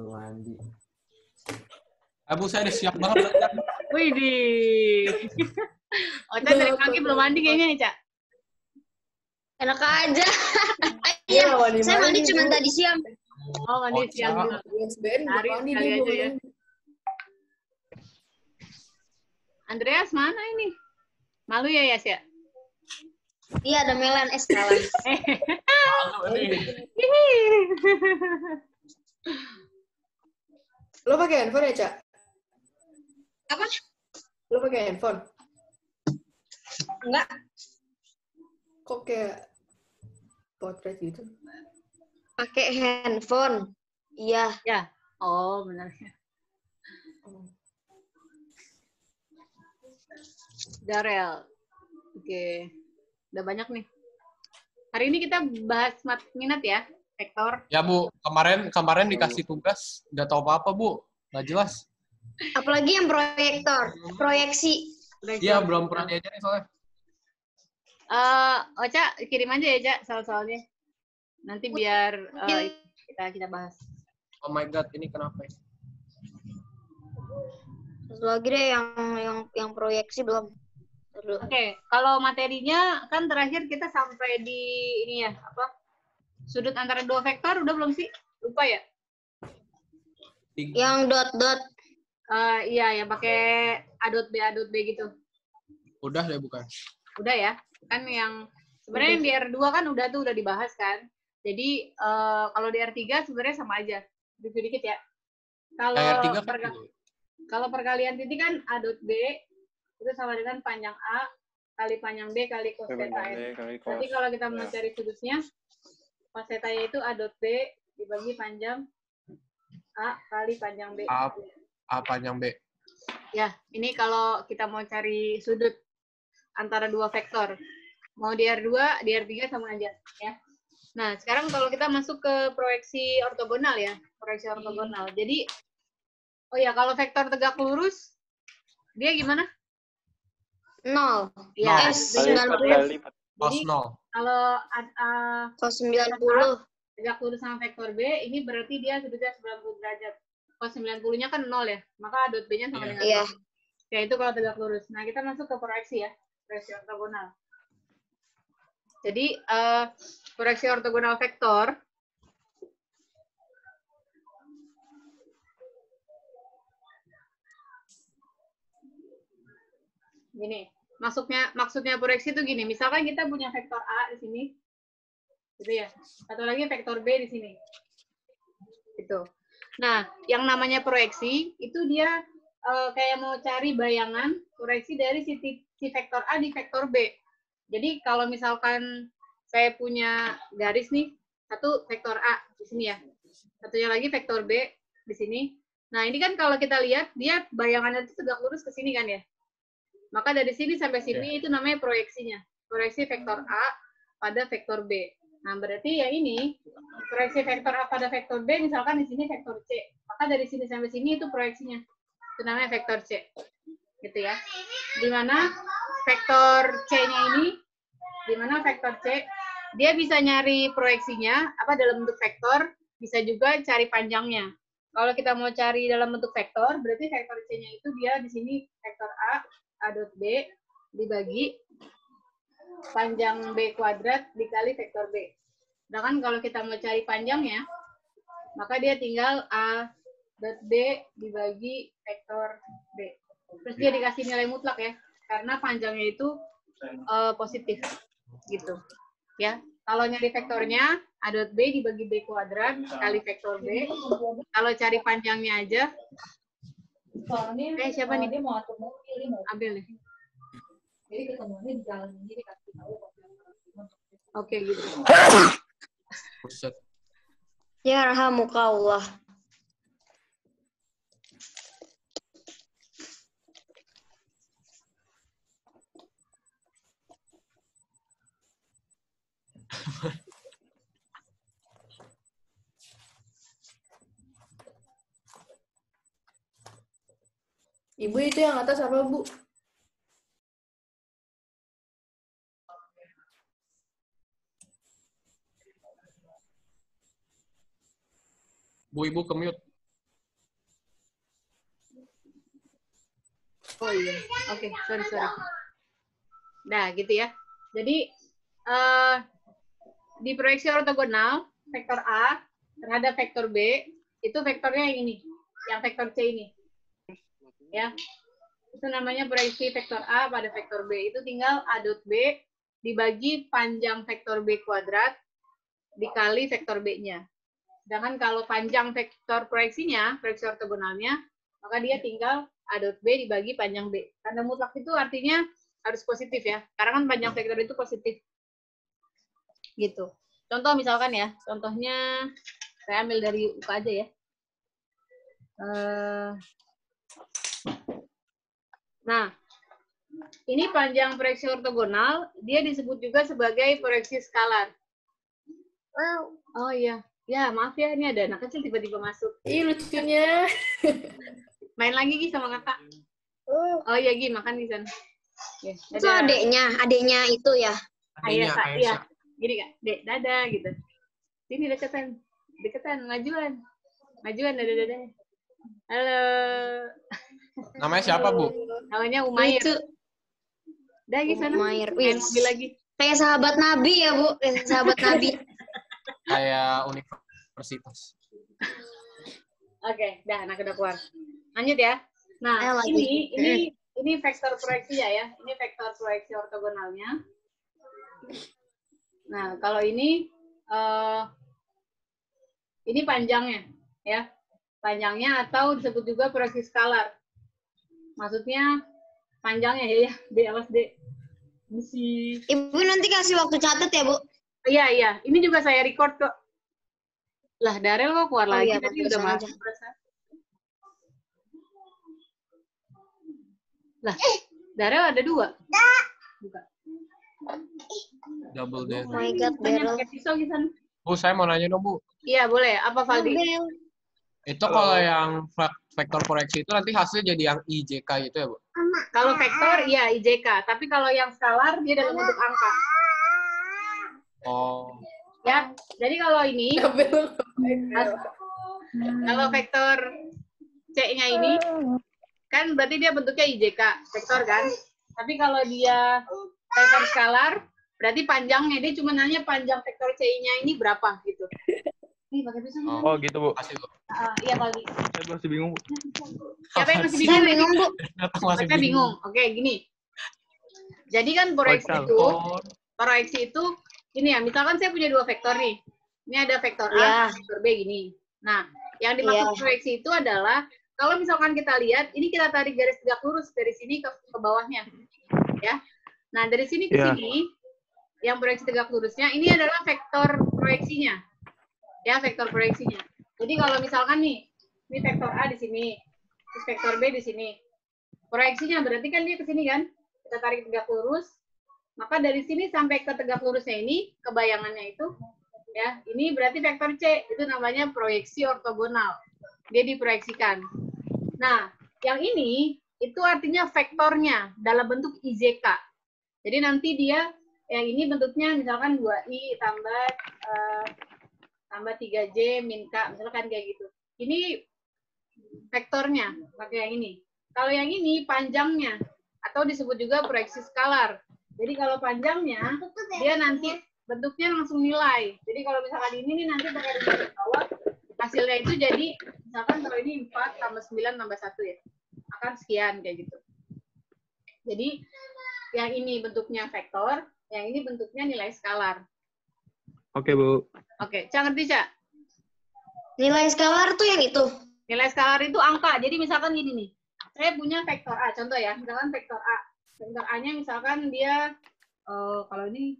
Belum mandi. Bu, saya udah siap banget belajar. Wih di. Ocha dari pagi belum mandi kayaknya nih, Cak. Enak aja. Iya, Iya, saya mandi mandi, cuma Bu. tadi siang. Oh, mandi Ocha. siang juga. USBN Hari mandi sekali dia aja belum ya. mandi. Andreas mana ini? Malu ya, Yas ya? Iya, ada Melan kawan. Malu nih. Lo pakai handphone ya, Cak? Apa? Lo pakai handphone? Enggak. Kok kayak potret gitu? Pakai handphone. Iya. Ya. Oh, benar. Darel. Oke. Udah banyak nih. Hari ini kita bahas minat ya, vektor. Ya, Bu. Kemarin dikasih tugas. Nggak tahu apa-apa, Bu. Nggak jelas. Apalagi yang proyektor, proyeksi. Iya, belum pernah diajarin soalnya. Ocha, kirim aja ya, Cak, soal-soalnya. Nanti biar kita bahas. Oh my God, ini kenapa ya? Satu lagi deh yang proyeksi belum. Oke, kalau materinya kan terakhir kita sampai di ini ya, apa? Sudut antara dua vektor udah belum sih? Lupa ya? Yang dot-dot. Iya, yang pakai A.B gitu. Udah deh, bukan? Udah ya? Kan yang sebenarnya yang di R2 kan udah dibahas kan. Jadi kalau di R3 sebenarnya sama aja. Dikit-dikit ya. Kalau Yang R3 kan kalau perkalian titik kan A.B itu sama dengan panjang A kali panjang B kali cos theta N. Nanti kalau kita mau cari sudutnya, cos theta itu A.B dibagi panjang A kali panjang B. A panjang B. Ya, ini kalau kita mau cari sudut antara dua vektor. Mau di R2, di R3 sama aja. Ya. Nah, sekarang kalau kita masuk ke proyeksi ortogonal ya. Proyeksi ortogonal. Jadi, oh ya, kalau vektor tegak lurus, dia gimana? 0. Ya, 90. Cos jadi 0. kalau Cos 90. tegak lurus sama vektor B, ini berarti dia sudutnya 90 derajat. Cos 90-nya kan 0 ya, maka A.B-nya sama dengan 0. Iya. Ya, itu kalau tegak lurus. Nah, kita masuk ke proyeksi ya, proyeksi ortogonal. Jadi, proyeksi ortogonal vektor, gini, maksudnya proyeksi itu gini, misalkan kita punya vektor A di sini, gitu ya, satu lagi vektor B di sini, gitu. Nah, yang namanya proyeksi itu dia kayak mau cari bayangan proyeksi dari si vektor A di vektor B. Jadi kalau misalkan saya punya garis nih, satu vektor A di sini ya, satunya lagi vektor B di sini. Nah, ini kan kalau kita lihat dia bayangannya itu tegak lurus ke sini kan ya. Maka dari sini sampai sini itu namanya proyeksinya. Proyeksi vektor A pada vektor B. Nah, berarti ya ini, proyeksi vektor A pada vektor B, misalkan di sini vektor C. Maka dari sini sampai sini itu proyeksinya. Itu namanya vektor C. Gitu ya. Dimana vektor C-nya ini, dimana vektor C, dia bisa nyari proyeksinya, apa dalam bentuk vektor, bisa juga cari panjangnya. Kalau kita mau cari dalam bentuk vektor, berarti vektor C-nya itu dia di sini vektor A.B dibagi panjang B kuadrat dikali vektor B. Sedangkan kalau kita mau cari panjangnya, maka dia tinggal A.B dibagi vektor B. Terus dia dikasih nilai mutlak ya, karena panjangnya itu positif. Gitu. Ya. Kalau nyari vektornya, A.B dibagi B kuadrat kali vektor B. Kalau cari panjangnya aja, siapa nih? Ambil nih. Jadi ketemuannya di jalan ini dikasih tahu. Oke, gitu. Buset. Ya rahamukallah. Ibu itu yang atas apa, Bu? Bu, Ibu ke mute. Oh iya. Oke, sorry. Nah, gitu ya. Jadi, di proyeksi ortogonal, vektor A terhadap vektor B, itu vektornya yang ini, yang vektor C ini. Ya, itu namanya proyeksi vektor A pada vektor B. Itu tinggal A dot B dibagi panjang vektor B kuadrat dikali vektor B-nya. Sedangkan kalau panjang vektor proyeksinya, proyeksi ortogonalnya, maka dia tinggal A dot B dibagi panjang B. Tanda mutlak itu artinya harus positif ya, karena kan panjang vektor itu positif. Gitu. Contoh misalkan ya, contohnya saya ambil dari UK aja ya. Nah, ini panjang proyeksi ortogonal, dia disebut juga sebagai proyeksi skalar. Oh iya, ya maaf ya, ini ada anak kecil tiba-tiba masuk. Ih, lucunya. Main lagi Gi sama kakak. Oh iya Gi, makan di sana. Ya, Itu adeknya itu ya. Adanya Kak, Aisyah. iya. Gini Kak, Dek, dadah gitu. Sini deketan, majuan, dadah. Halo. Namanya siapa, Bu? Namanya Umair. Itu Dah Gi sana. Umair. Main Wih. mobil lagi. Kayak sahabat Nabi ya, Bu. Kayak sahabat Nabi. Kayak universitas. Oke, dah anak udah keluar. Lanjut ya. Nah, Lagi. ini vektor proyeksi ya. Ini vektor proyeksi ortogonalnya. Nah, kalau ini panjangnya ya. Panjangnya atau disebut juga proyeksi skalar. Maksudnya panjangnya ya. D awas D. Misi. Ibu nanti kasih waktu catat ya, Bu. Iya. Ini juga saya record kok. Lah, Darel kok keluar lagi? Iya, Tadi udah aja. masuk. Lah, Darel ada 2. Bukan. Double Oh D. my God, Tanya Daryl. pakai pisau di sana. Bu, saya mau nanya dong, Bu. Iya, boleh. Apa Valdi? Itu kalau yang vektor proyeksi itu nanti hasilnya jadi yang IJK gitu ya, Bu? Kalau vektor, iya IJK. Tapi kalau yang skalar, dia dalam bentuk angka. Oh. Ya, jadi kalau ini, kalau vektor C-nya ini, kan berarti dia bentuknya IJK, vektor kan? Tapi kalau dia vektor skalar, berarti panjangnya, dia cuma nanya panjang vektor C-nya ini berapa, gitu. Nih, pakai pisau. Oh gitu, Bu. Kasih, Bu. Iya, Valdi. Saya masih bingung, Bu. Siapa yang masih Saya bingung? bingung, Bu. Masih Mereka bingung. Oke, gini. Jadi kan proyeksi Vektor. itu, Oh, ini ya, misalkan saya punya 2 vektor nih. Ini ada vektor A, Ya. vektor B gini. Nah, yang dimaksud Ya. proyeksi itu adalah, kalau misalkan kita lihat, ini kita tarik garis tegak lurus dari sini ke bawahnya. Ya. Nah, dari sini ke Ya. sini, yang proyeksi tegak lurusnya, ini adalah vektor proyeksinya. Ya, vektor proyeksinya. Jadi kalau misalkan nih, ini vektor A di sini, terus vektor B di sini. Proyeksinya berarti kan dia ke sini kan? Kita tarik tegak lurus, maka dari sini sampai ke tegak lurusnya ini, kebayangannya itu, ya, ini berarti vektor C, itu namanya proyeksi ortogonal. Dia diproyeksikan. Nah, yang ini, itu artinya vektornya dalam bentuk IJK. Jadi nanti dia, yang ini bentuknya misalkan 2I tambah 3J min K, misalkan kayak gitu. Ini vektornya, pakai yang ini. Kalau yang ini panjangnya, atau disebut juga proyeksi skalar. Jadi kalau panjangnya, dia nanti bentuknya langsung nilai. Jadi kalau misalkan ini nih nanti pakai rumus bawah, hasilnya itu jadi, misalkan kalau ini 4 tambah 9 tambah 1 ya, akan sekian kayak gitu. Jadi yang ini bentuknya vektor, yang ini bentuknya nilai skalar. Oke, Bu. Oke, Cak ngerti, Cak? Nilai skalar tuh yang itu. Nilai skalar itu angka. Jadi misalkan gini nih, saya punya vektor A, contoh ya, misalkan vektor A. Vektor A-nya misalkan dia, kalau ini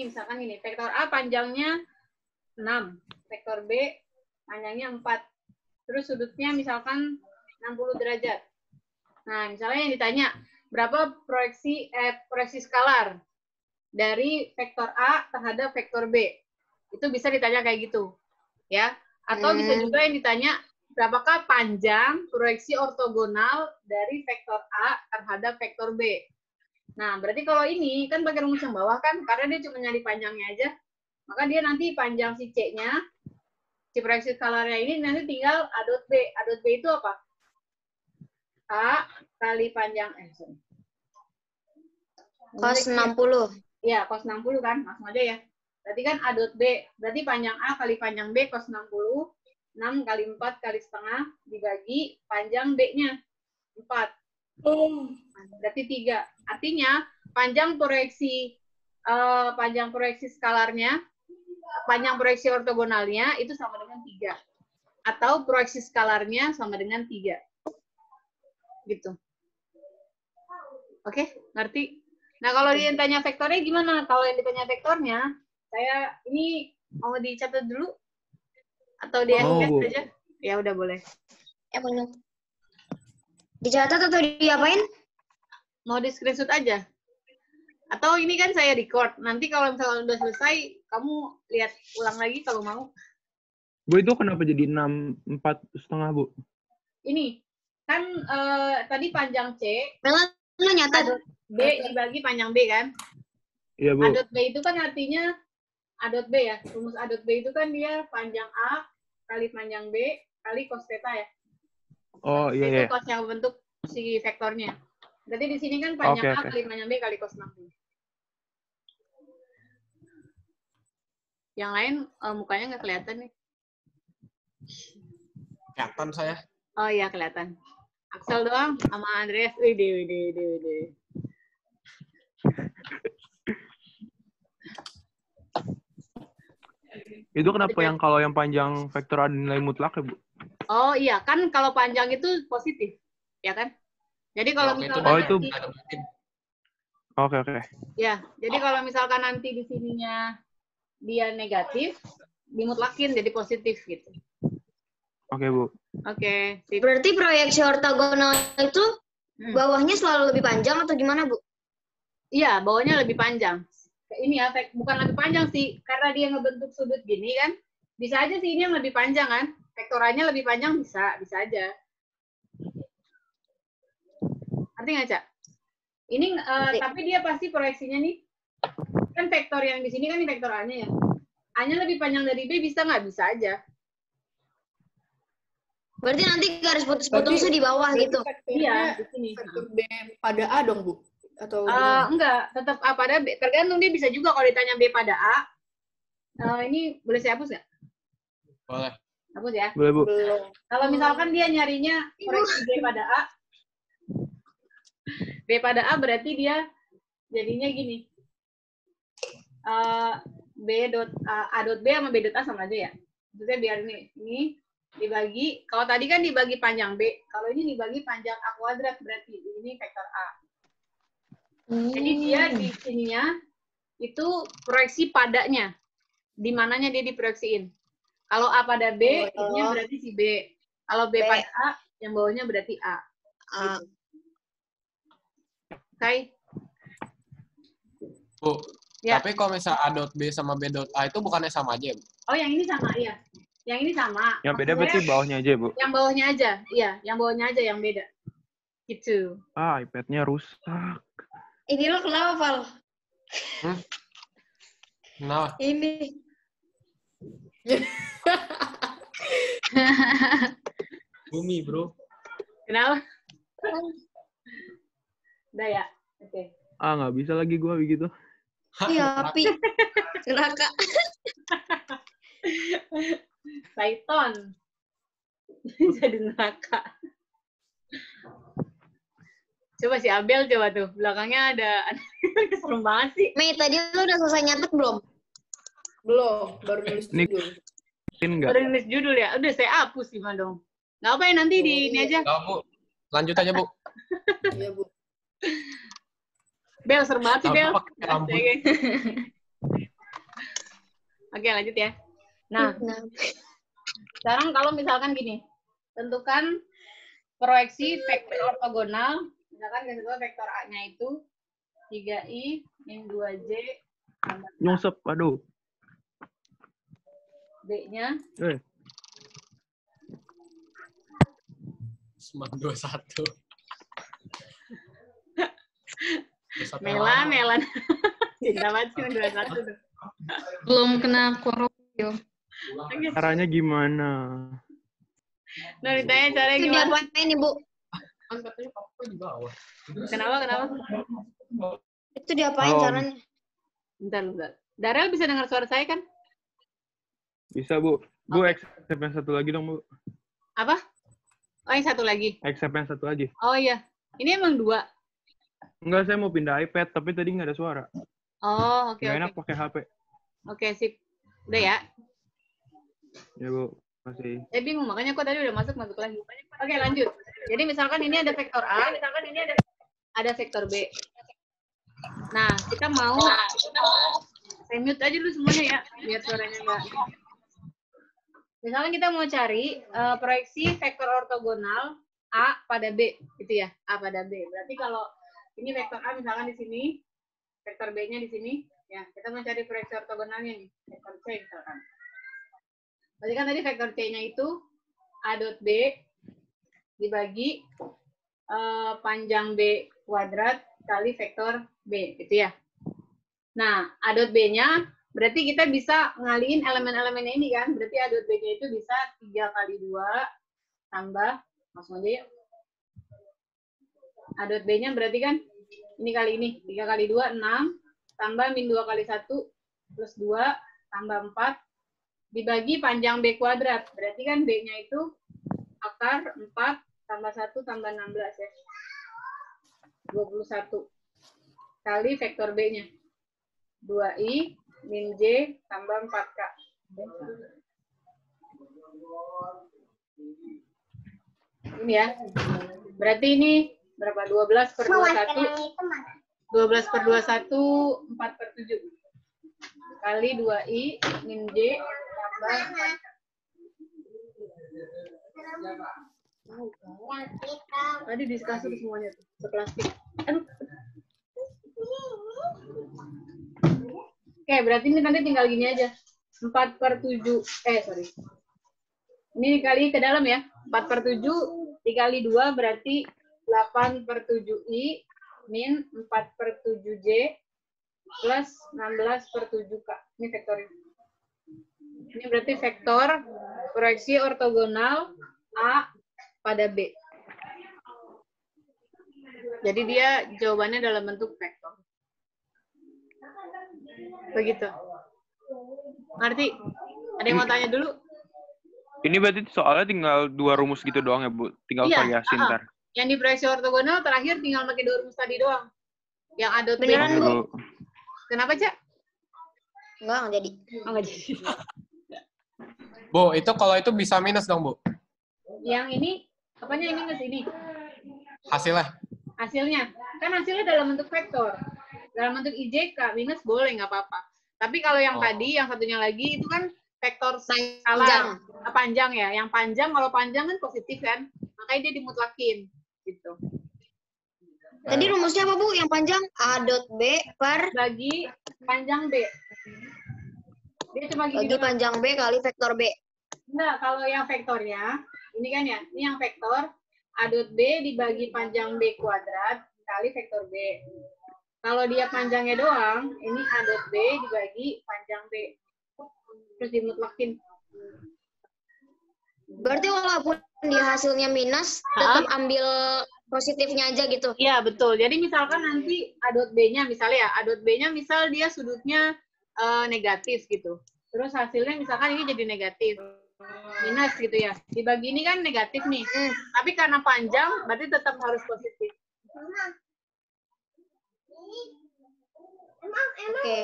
misalkan gini, vektor A panjangnya 6, vektor B panjangnya 4, terus sudutnya misalkan 60 derajat. Nah, misalnya yang ditanya, berapa proyeksi skalar dari vektor A terhadap vektor B? Itu bisa ditanya kayak gitu. Ya. Atau bisa juga yang ditanya, berapakah panjang proyeksi ortogonal dari vektor A terhadap vektor B? Nah, berarti kalau ini kan pakai rumus yang bawah kan, karena dia cuma nyari panjangnya aja, maka dia nanti panjang si C-nya, si proyeksi skalarnya ini nanti tinggal A dot B. A dot B itu apa? A kali panjang sorry. Cos 60. Ya, cos 60 kan, langsung aja ya. Berarti kan A dot B, berarti panjang A kali panjang B cos 60, 6 kali 4 kali setengah dibagi panjang B-nya 4. Berarti 3. Artinya panjang proyeksi skalarnya, panjang proyeksi ortogonalnya itu sama dengan 3. Atau proyeksi skalarnya sama dengan 3. Gitu. Oke, ngerti? Nah, kalau yang tanya vektornya gimana? Kalau yang ditanya vektornya, saya ini mau dicatat dulu? Atau di Bu. aja? Ya, udah boleh. Ya benar. Dicatat atau diapain? Mau di screenshot aja? Atau ini kan saya record. Nanti kalau misalnya udah selesai, kamu lihat ulang lagi kalau mau. Bu, itu kenapa jadi 4,5, Bu? Ini, kan tadi panjang C, Mela, lu nyatat. B dibagi panjang B kan? Iya, Bu. A dot B itu kan artinya A dot B ya. Rumus A dot B itu kan dia panjang A kali panjang B kali cos theta ya. Oh, Itu iya. cos yang bentuk si vektornya. Berarti di sini kan panjang A kali panjang B kali cos 60. Yang lain mukanya nggak kelihatan nih. Kelihatan saya. Oh iya kelihatan. Axel doang sama Andreas. Wih. Itu kenapa yang kalau yang panjang vektor ada nilai mutlak ya, Bu? Oh iya, kan kalau panjang itu positif, ya kan? Jadi kalau Oke, misalkan itu- nanti, ada mungkin. Oke. ya, jadi kalau misalkan nanti di sininya dia negatif, dimutlakin jadi positif gitu. Oke, Bu. Oke, sip. Berarti proyeksi ortogonal itu bawahnya selalu lebih panjang atau gimana, Bu? Iya, bawahnya lebih panjang. Ini ya, bukan lebih panjang sih, karena dia ngebentuk sudut gini kan. Bisa aja sih ini yang lebih panjang kan. Vektorannya lebih panjang bisa aja. Arti nggak, Cak? Ini tapi dia pasti proyeksinya nih. Kan vektor yang di sini kan ini vektor A-nya ya. A-nya lebih panjang dari B bisa nggak? Bisa aja. Berarti nanti garis putus-putus di bawah gitu. Iya, di sini. Vektor B pada A dong, Bu? Atau Enggak, tetap A pada B. Tergantung dia bisa juga kalau ditanya B pada A. Ini boleh saya hapus nggak? Boleh. Hapus ya. Boleh, Bu. belum? Kalau misalkan dia nyarinya proyeksi B pada A, B pada A berarti dia jadinya gini. A dot B sama B dot A sama aja ya. Maksudnya biar ini dibagi, kalau tadi kan dibagi panjang B, kalau ini dibagi panjang A kuadrat berarti ini vektor A. Jadi dia di sininya itu proyeksi padanya. Di mananya dia diproyeksiin. Kalau A pada B, ini berarti si B. Kalau B pada A, yang bawahnya berarti A. Gitu. Oke. Bu, Ya. tapi kalau misalnya A dot B sama B dot A itu bukannya sama aja, Bu? Oh, yang ini sama, iya. Yang ini sama. Yang beda berarti bawahnya aja, Bu. Yang bawahnya aja, iya. Yang bawahnya aja yang beda. Gitu. Ah, iPad-nya rusak. Ini lo kenapa, Val? Nah, Ini. bumi, Bro. Kenapa? Udah ya? Oke. Ah, nggak bisa lagi gua begitu. Iya, api. Neraka. Python. Jadi neraka. Coba si Abel coba tuh. Belakangnya ada serem banget sih. Mei, tadi lo udah selesai nyatet belum? Belum, baru nulis Ini- judul. Mungkin nggak. Baru nulis judul ya. Udah saya hapus gimana dong. Nggak apa ya nanti di ini aja. Nggak, Bu. Lanjut aja, Bu. Iya, Bu. Bel serem banget sih Bel. Apa pakai rambut? Oke lanjut ya. Nah, sekarang kalau misalkan gini, tentukan proyeksi vektor ortogonal, misalkan vektor A-nya itu 3i min 2j tambah Nyungsep, aduh. B-nya Eh, Seman 21. Melan. Cinta banget sih 21 tuh. Belum kena klorofil. Oke. caranya gimana? Nah, ditanya caranya Itu gimana? diapain nih, Bu? Kan katanya papa di bawah. Kenapa? Itu diapain Oh. caranya? Bentar. Darel bisa dengar suara saya kan? Bisa, Bu. Bu, Oke. accept yang satu lagi dong, Bu. Apa? Oh, yang satu lagi. Accept yang satu lagi. Oh iya. Ini emang 2. Enggak, saya mau pindah iPad, tapi tadi nggak ada suara. Oh, oke. Nggak enak pakai HP. Oke, sip. Udah ya. Ya, Bu. Masih. Saya bingung, makanya kok tadi udah masuk lagi. Oke, lanjut. Jadi misalkan ini ada vektor A, ada vektor B. Nah, kita mau saya mute aja dulu semuanya ya, biar suaranya enggak. Misalkan kita mau cari proyeksi vektor ortogonal A pada B, gitu ya, A pada B. Berarti kalau ini vektor A misalkan di sini, vektor B-nya di sini, ya kita mau cari proyeksi ortogonalnya nih, vektor C misalkan. Berarti kan tadi vektor C-nya itu A dot B dibagi panjang B kuadrat kali vektor B, gitu ya. Nah, A dot B-nya berarti kita bisa ngaliin elemen-elemennya ini kan. Berarti A dot B-nya itu bisa 3 kali 2 tambah, langsung aja ya. A dot B-nya berarti kan ini kali ini, 3 kali 2, 6, tambah min 2 kali 1, plus 2, tambah 4, dibagi panjang B kuadrat. Berarti kan B-nya itu akar 4 tambah 1 tambah 16 ya. 21 kali vektor B-nya. 2i min j tambah 4k. Ini ya. Berarti ini berapa? 12 per 21. 12 per 21, 4 per 7. Kali 2i min j tambah 4k. Tadi diskusi semuanya tuh, seplastik. Aduh. Oke, berarti ini nanti tinggal gini aja. 4 per 7, sorry. Ini kali ke dalam ya. 4 per 7, dikali 2 berarti 8 per 7i min 4 per 7j plus 16 per 7k. Ini vektornya. Ini berarti vektor proyeksi ortogonal A pada B. Jadi dia jawabannya dalam bentuk vektor. Begitu. Ngerti? Ada yang mau tanya dulu? Ini berarti soalnya tinggal 2 rumus gitu doang ya, Bu? Tinggal Iya, variasi ntar. Yang di proyeksi ortogonal terakhir tinggal pakai 2 rumus tadi doang. Yang A dot B. Beneran, Oke, Bu? Bu. Kenapa, Cak? Enggak jadi. Oh, nggak jadi. Bu, itu kalau itu bisa minus dong, Bu. Yang ini, apanya ini nggak sini? Hasilnya. Hasilnya. Kan hasilnya dalam bentuk vektor. Dalam bentuk IJK, minus boleh, nggak apa-apa. Tapi kalau yang tadi, yang satunya lagi, itu kan vektor skalar. Panjang ya. Yang panjang, kalau panjang kan positif kan. Makanya dia dimutlakin. Gitu. Tadi rumusnya apa, Bu? Yang panjang A dot B per Bagi panjang B. Dia cuma gini bagi doang. panjang B kali vektor B. Nah, kalau yang vektornya, ini kan ya, ini yang vektor A dot B dibagi panjang B kuadrat kali vektor B. Kalau dia panjangnya doang, ini A dot B dibagi panjang B. Terus dimutlakin. Berarti walaupun dia hasilnya minus, tetap ambil positifnya aja gitu. Iya, betul. Jadi misalkan nanti A dot B-nya, misalnya ya, A dot B-nya misal dia sudutnya negatif gitu. Terus hasilnya misalkan ini jadi negatif. Minus gitu ya. Dibagi ini kan negatif nih. Tapi karena panjang, berarti tetap harus positif. Oke.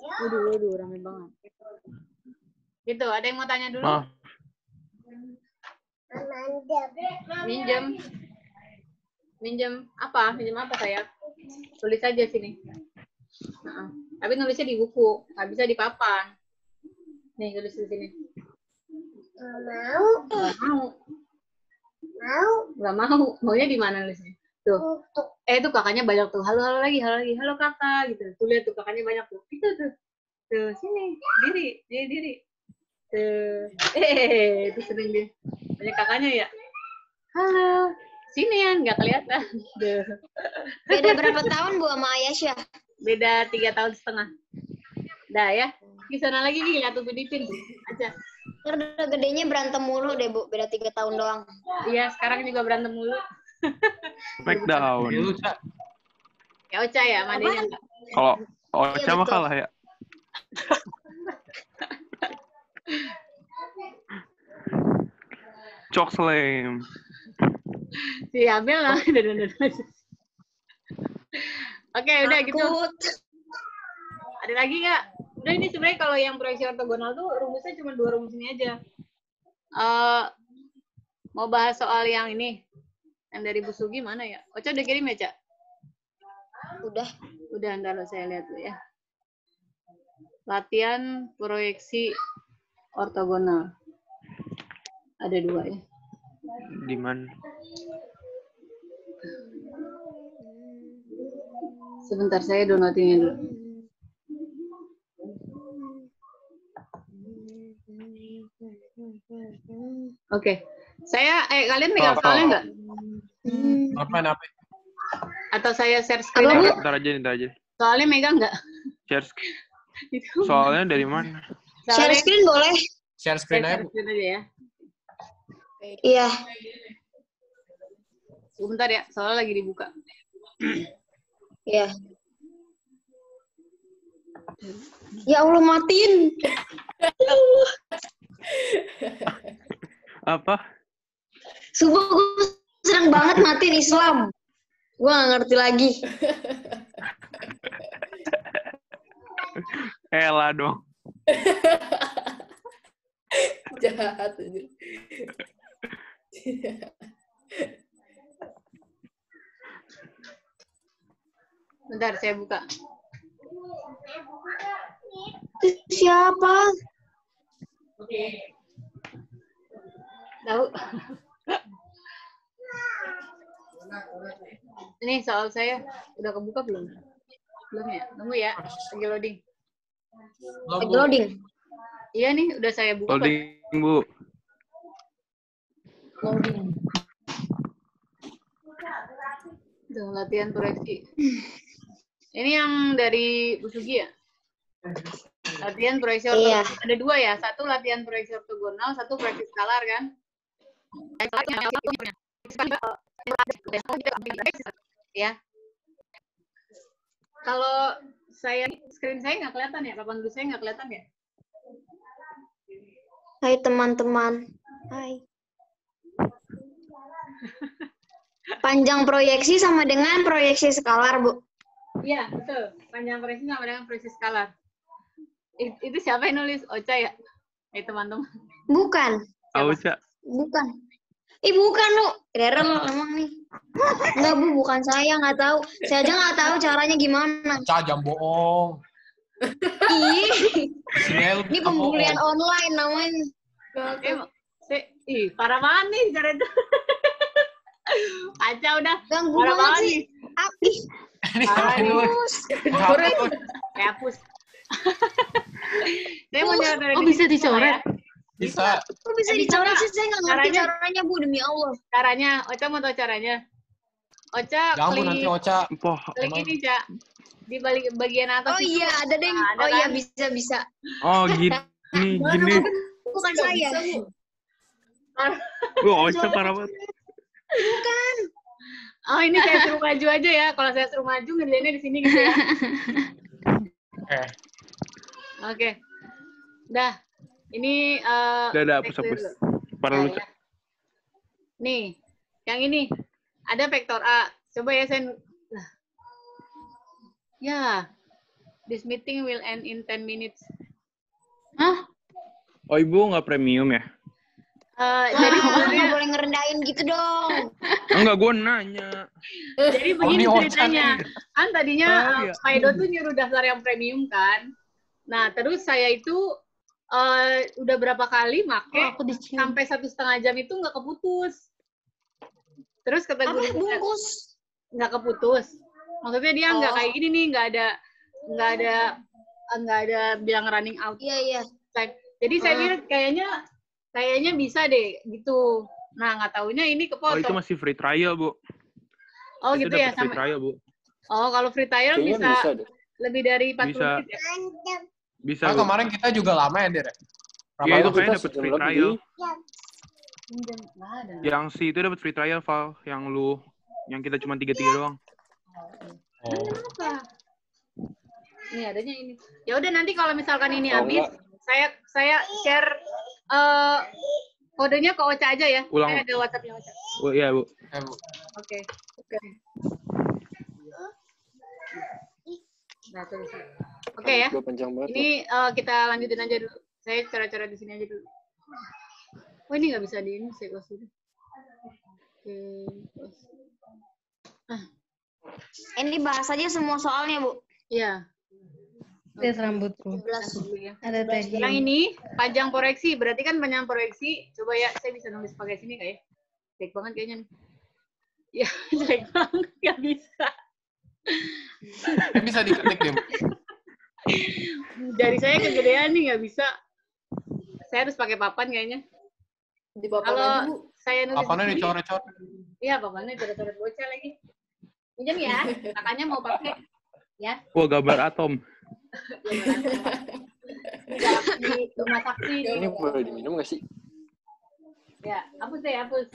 Waduh, rame banget. Gitu, ada yang mau tanya dulu? Maaf. Minjem apa? Minjem apa saya? Tulis aja sini. Tapi nulisnya di buku, nggak bisa di papan. Nih, tulis di sini. Nggak mau. Maunya di mana nulisnya? Tuh. Itu kakaknya banyak tuh. Halo lagi. Halo kakak gitu. Tuh lihat tuh kakaknya banyak tuh. Itu tuh. Tuh sini, diri. Tuh. Itu seneng dia. Banyak kakaknya ya. Halo. Sini ya, nggak kelihatan. Duh. Beda berapa tahun Bu sama Ayasya? Beda 3,5 tahun. Dah ya. Di sana lagi lihat tuh Filipin aja. Ntar udah gedenya berantem mulu deh, Bu. Beda 3 tahun doang. Iya, sekarang juga berantem mulu. Smackdown. Ya, lu, Ca. Ya Ocha ya, mandinya enggak. Kalau Ocha mah betul. kalah ya. Chok slam. Si Abel lah. Oke, udah gitu. Takut. Ada lagi nggak? Udah ini sebenarnya kalau yang proyeksi ortogonal tuh rumusnya cuma 2 rumus ini aja. Mau bahas soal yang ini, yang dari Bu Sugi mana ya? Ocha udah kirim ya, Cak? Udah. Udah, ntar saya lihat dulu ya. Latihan proyeksi ortogonal. Ada 2 ya. Di mana? Sebentar, saya downloadingnya dulu. Oke. Kalian megang soalnya nggak? Apa? Atau saya share screen Apa, Bu? aja? Ntar aja. Soalnya megang nggak? Share. Itu. Soalnya dari mana? Share screen boleh? Share screen aja, Bu. Screen aja ya. Iya. Sebentar ya, soalnya lagi dibuka. Iya. Ya Allah, matiin. Apa? Sumpah gue seneng banget matiin Islam. Gue gak ngerti lagi. Elah dong. Jahat aja. Bentar, saya buka. Itu siapa? Tahu? Ini soal saya udah kebuka belum? Belum ya? Nunggu ya, lagi loading. Belum, Lagi Bu. loading. Iya nih, udah saya buka. Pak. Loading, Bu. Tuh, latihan proyeksi. Ini yang dari Bu Sugi ya? Latihan proyeksi ortogonal. Iya. Ada 2 ya, satu latihan proyeksi ortogonal, satu proyeksi skalar kan? Ya. Kalau screen saya nggak kelihatan ya, papan tulis saya nggak kelihatan ya? Hai teman-teman. Hai. Panjang proyeksi sama dengan proyeksi skalar, Bu. Iya, betul. Panjang proyeksi sama dengan proyeksi skalar. Itu siapa yang nulis? Ocha ya? Teman-teman. Bukan. Ocha. Bukan. Bukan, lu. Rere lu emang nih. Enggak, Bu. Bukan saya. Nggak tahu. Saya aja nggak tahu caranya gimana. Ca, jangan bohong. Ih. Sini lu Ini pembulian online namanya. Parah banget nih cara itu. Aca udah. Ganggu Parah banget banget sih. nih. Ih, Ini siapa yang nulis? Terus. Kayak hapus. Saya mau nyoret dari bisa sini, dicoret? ya. Bisa. Kok bisa Bisa dicoret nggak? sih? Saya nggak ngerti Caranya? caranya, Bu. Demi Allah. Caranya, Ocha mau tahu caranya. Ocha Jangan, Bu, nanti klik, Ocha. Poh. klik Emang. ini, Cak. Di balik bagian atas Oh itu. iya, ada deh. Nah, ada Oh iya, kan? bisa. Oh, gini. Gini. Bukan saya. Ocha parah banget. Oh, ini saya suruh maju aja ya. Kalau saya suruh maju, ngerjainnya di sini gitu ya. Oke. Oke. Udah. Ini Udah, next hapus. dulu. Parah Ya, lu, ya. Ca. Nih, yang ini. Ada vektor A. Coba ya, saya... Lah. Ya. This meeting will end in 10 minutes. Oh, Ibu nggak premium ya? Jadi Nggak sebenarnya... boleh ngerendahin gitu dong. Enggak, gue nanya. Jadi begini ini Ocha ceritanya. nih. Kan tadinya Oh, iya. Pak Edo tuh nyuruh daftar yang premium kan. Nah, terus saya itu udah berapa kali make Aku dicium. sampai 1,5 jam itu nggak keputus. Terus kata Apa guru bungkus? nggak keputus. Maksudnya dia nggak Oh. kayak gini nih, nggak ada bilang running out. Iya. Jadi saya lihat kayaknya bisa deh gitu. Nah, nggak taunya ini Oh, kepotong. itu masih free trial, Bu. Oh, Itu gitu ya. dapat free trial, Bu. Oh, kalau free trial bisa Kayaknya bisa deh. lebih dari 40 Bisa. menit ya? Bisa, Kan Bu. kemarin kita juga lama ya, Der? Iya, itu Kita kayaknya dapat sejam free lebih. trial. Pinjam. Nggak ada. Yang si itu dapat free trial, Val. Yang kita cuma 3-3 doang. Oh. Apa? Ini adanya ini. Ya udah nanti kalau misalkan ini Oh, habis, saya share kodenya ke Ocha aja ya. Ulang. Saya ada WhatsApp-nya Ocha. Oh, iya, Bu. Bu. Oke. Nah, terus. Oke ya. Udah panjang banget. Ini kita lanjutin aja dulu. Saya cara-cara di sini aja dulu. Oh ini nggak bisa di ini, saya close dulu. Oke, close. Ini bahas aja semua soalnya, Bu. Iya. Lihat rambutku. Dulu ya. Ada tadi. Yang ini panjang proyeksi, berarti kan panjang proyeksi. Coba ya, saya bisa nulis pakai sini kayak. Jelek banget kayaknya nih. Ya, jelek banget, nggak bisa. Bisa diketik deh. Jari saya kegedean nih, nggak bisa. Saya harus pakai papan kayaknya. Di papan Kalau aja, Bu. saya nulis Apanya di sini, dicoret-coret? iya papannya coret-coret bocah lagi. Pinjam ya, kakaknya mau pakai. Ya, Wah, gambar atom. di rumah sakti. Ini boleh diminum nggak sih? Ya, hapus deh, hapus.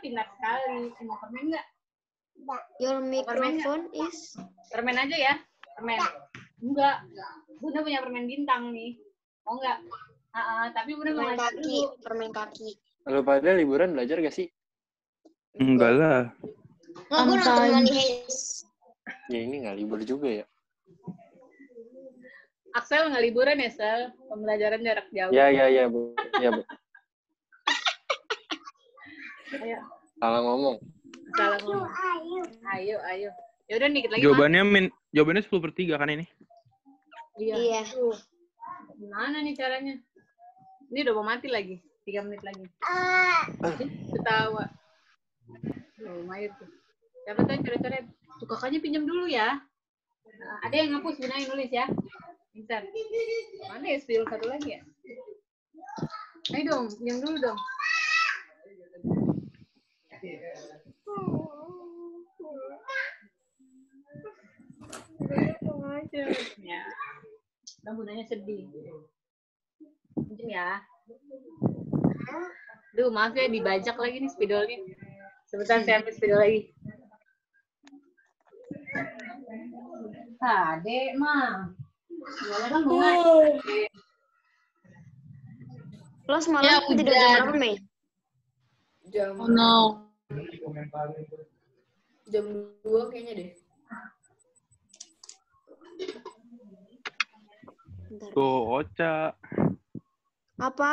Pintar sekali. Mau permen nggak? Your microphone is... Permen aja ya, permen. Enggak, Bunda punya permen bintang nih. Mau nggak? Tapi Bunda mau Permen ngajar kaki. dulu. Permen kaki. Lalu pada liburan belajar gak sih? Enggak lah. Nggak, gue nonton Money Heist. Ya ini nggak libur juga ya. Axel nggak liburan ya, Sel? Pembelajaran jarak jauh. Ya, Bu. Ya, Bu. Ayo, Salah ngomong. salah ngomong. Ayo. Ya udah dikit lagi. Jawabannya 10/3 kan ini? Iya. Iya. Tuh. Gimana nih caranya? Ini udah mau mati lagi. 3 menit lagi. Ketawa. Lumayan tuh. Siapa tuh coret-coret? Tuh kakaknya pinjam dulu ya. Ada yang ngapus, Bunda yang nulis ya. Bentar. Mana ya spill satu lagi ya? Ayo dong, pinjam dulu dong. Ya. Dan Bundanya sedih. Pinjam ya. Duh, maaf ya dibajak lagi nih spidolnya. Sebentar saya ambil spidol lagi. Dek mah. Soalnya kan bunga. Lo semalam Ya, tidur udah. jam berapa, Mei? Jam Oh no. jam 2 kayaknya deh. Bentar. Tuh, Ocha. Apa?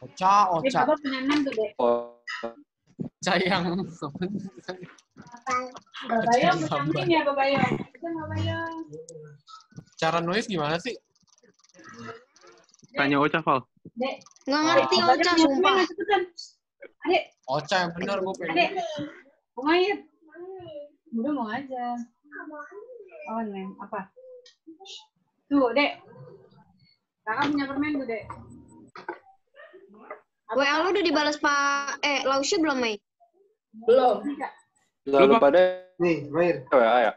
Ocha. Ini Papa punya 6 tuh, Dek. Oh, Ocha yang... Bapak Yong punya 6 ya, Bapak Yong. Itu Bapak Yong. Cara nulis gimana sih? Tanya Ocha, Val. Dek. Nggak ngerti, Bapak Ocha, Yong, sumpah. cepetan. Adek, Ocha yang benar, gue pengen. Adek. Umayit. Udah mau aja. Oh, Neng. Apa? Tuh, Dek. Kakak punya permen tuh, Dek. WA lo udah dibalas Pak Lausya belum, Mei? Belum. lalu Lupa. pada Nih, Mair. ya.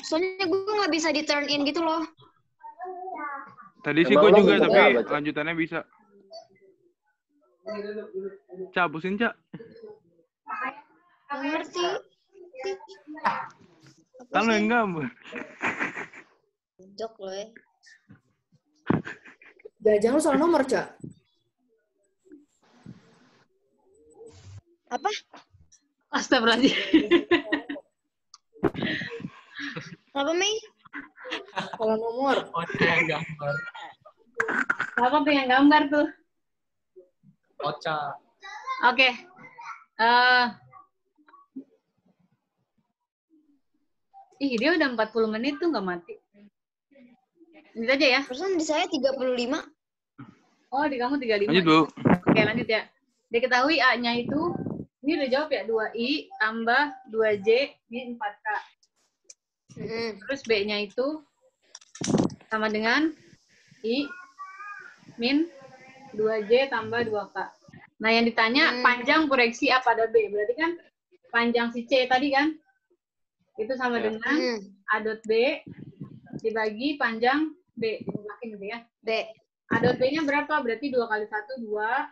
Soalnya gue nggak bisa di turn in gitu loh. Tadi sih Emang gue lo juga, nggak tapi baca? lanjutannya bisa. Ca, hapusin, Ca. Nggak ngerti. Kan lo yang gambar. Jok lo ya. Jangan lu salah nomor, Cak. Apa? Astagfirullahaladzim. Apa, Mei? Salah nomor. Ocha yang gambar. Kakak pengen gambar tuh. Ocha. Oke. Dia udah 40 menit tuh nggak mati. Ini aja ya. Perusahaan di saya 35. Oh, di kamu 35. Lanjut, Bu. Oke, lanjut ya. Diketahui A-nya itu, ini udah jawab ya, 2I tambah 2J, ini 4K. Terus B-nya itu sama dengan I min 2J tambah 2K. Nah, yang ditanya panjang proyeksi A pada B. Berarti kan panjang si C tadi kan? Itu sama Ya. dengan A dot B dibagi panjang B. Makin gitu ya. B. A dot B-nya berapa? Berarti 2 kali 1, 2.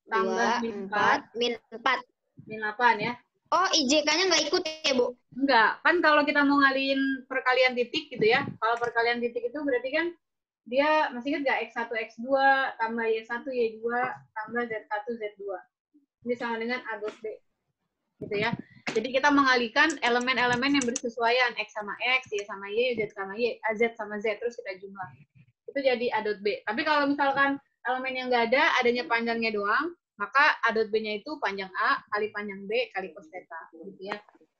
Tambah 2, min 4, min 4. Min 8 ya. Oh, IJK-nya nggak ikut ya, Bu? Enggak, kan kalau kita mau ngalihin perkalian titik gitu ya. Kalau perkalian titik itu berarti kan dia masih ingat nggak X1, X2, tambah Y1, Y2, tambah Z1, Z2. Ini sama dengan A dot B. Gitu ya. Jadi kita mengalihkan elemen-elemen yang bersesuaian. X sama X, Y sama Y, Z sama Y, Z sama Z. Terus kita jumlah. Itu jadi A dot B. Tapi kalau misalkan elemen yang nggak ada, adanya panjangnya doang, maka A dot B-nya itu panjang A kali panjang B kali cos theta. Gitu ya.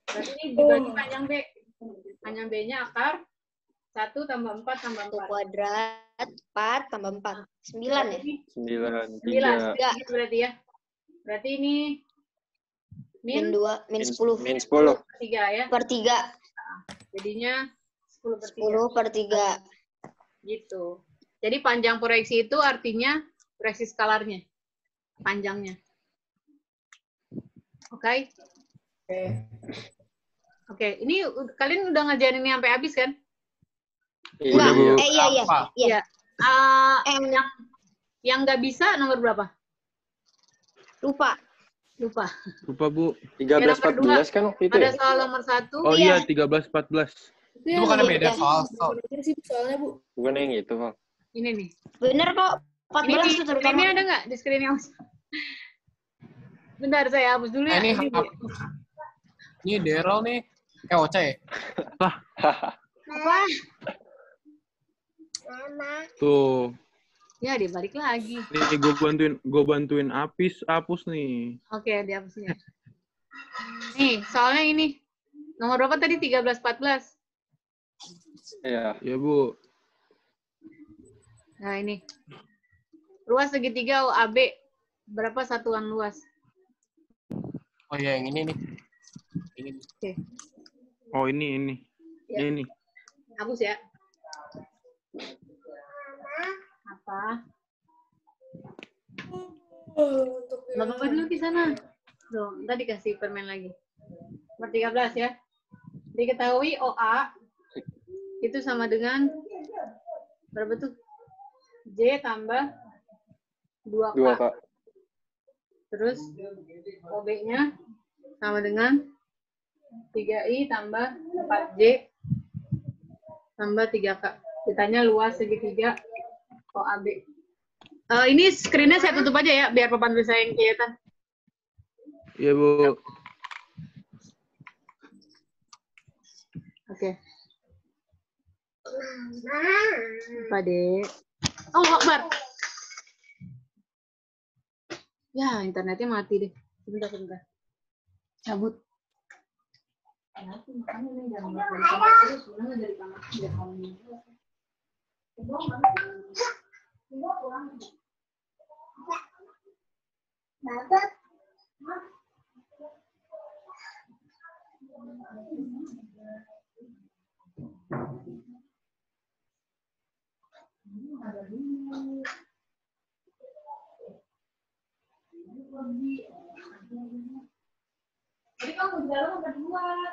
Berarti ini dibagi panjang B. Panjang B-nya akar 1 tambah 4 tambah 1 4. kuadrat, 4 tambah 4. 9 ya? 9, 9. 3, Gitu berarti ya. Berarti ini Min min 2, min 10. min 10. 3 ya. Per 3. Jadinya 10 per 3. 10 per 3. Gitu. Jadi panjang proyeksi itu artinya proyeksi skalarnya. Panjangnya. Oke? Oke, ini kalian udah ngerjain ini sampai habis kan? Enggak. Iya. Iya. Apa? Iya. Yang nggak bisa nomor berapa? Lupa. Lupa. Lupa, Bu. 13, Yang kedua, 14 kan waktu itu Ada ya? soal nomor 1. Oh iya, 13, 14. Itu bukannya beda soal. sih soalnya, Bu. Bukan yang itu, Bang. Ini nih. Bener kok. Ini 14 di itu terutama. screen-nya ada nggak? Di screen-nya. Bentar, saya hapus dulu ya. Ini Ini, Bu. Ini Daryl nih. Oce ya? Apa? Tuh. Ya, dibalik lagi. Nih gue bantuin hapus nih. Oke, dihapusnya. Nih, soalnya ini. Nomor berapa tadi? 13, 14. Iya. Ya, Bu. Nah, ini. Luas segitiga OAB. Berapa satuan luas? Oh iya, yang ini nih. Ini. Oke. Oh, ini. Ya. Ini. Hapus ya. Apa? Nggak apa-apa dulu di sana. Tuh, ntar dikasih permen lagi. Nomor 13 ya. Diketahui OA itu sama dengan berapa tuh? J tambah 2K. 2, Kak. Terus OB-nya sama dengan 3I tambah 4J tambah 3K. Ditanya luas segitiga OAB. Ini screen-nya saya tutup aja ya, biar papan tulis saya yang kelihatan. Iya, Bu. Oke. Apa, Dek? Oh, Akbar. Ya, internetnya mati deh. Sebentar. Cabut. Ya, aku makanya nih jangan dari kamar terus, sebenarnya dari kamar biar kamu juga. Jadi kamu di dalam apa di luar?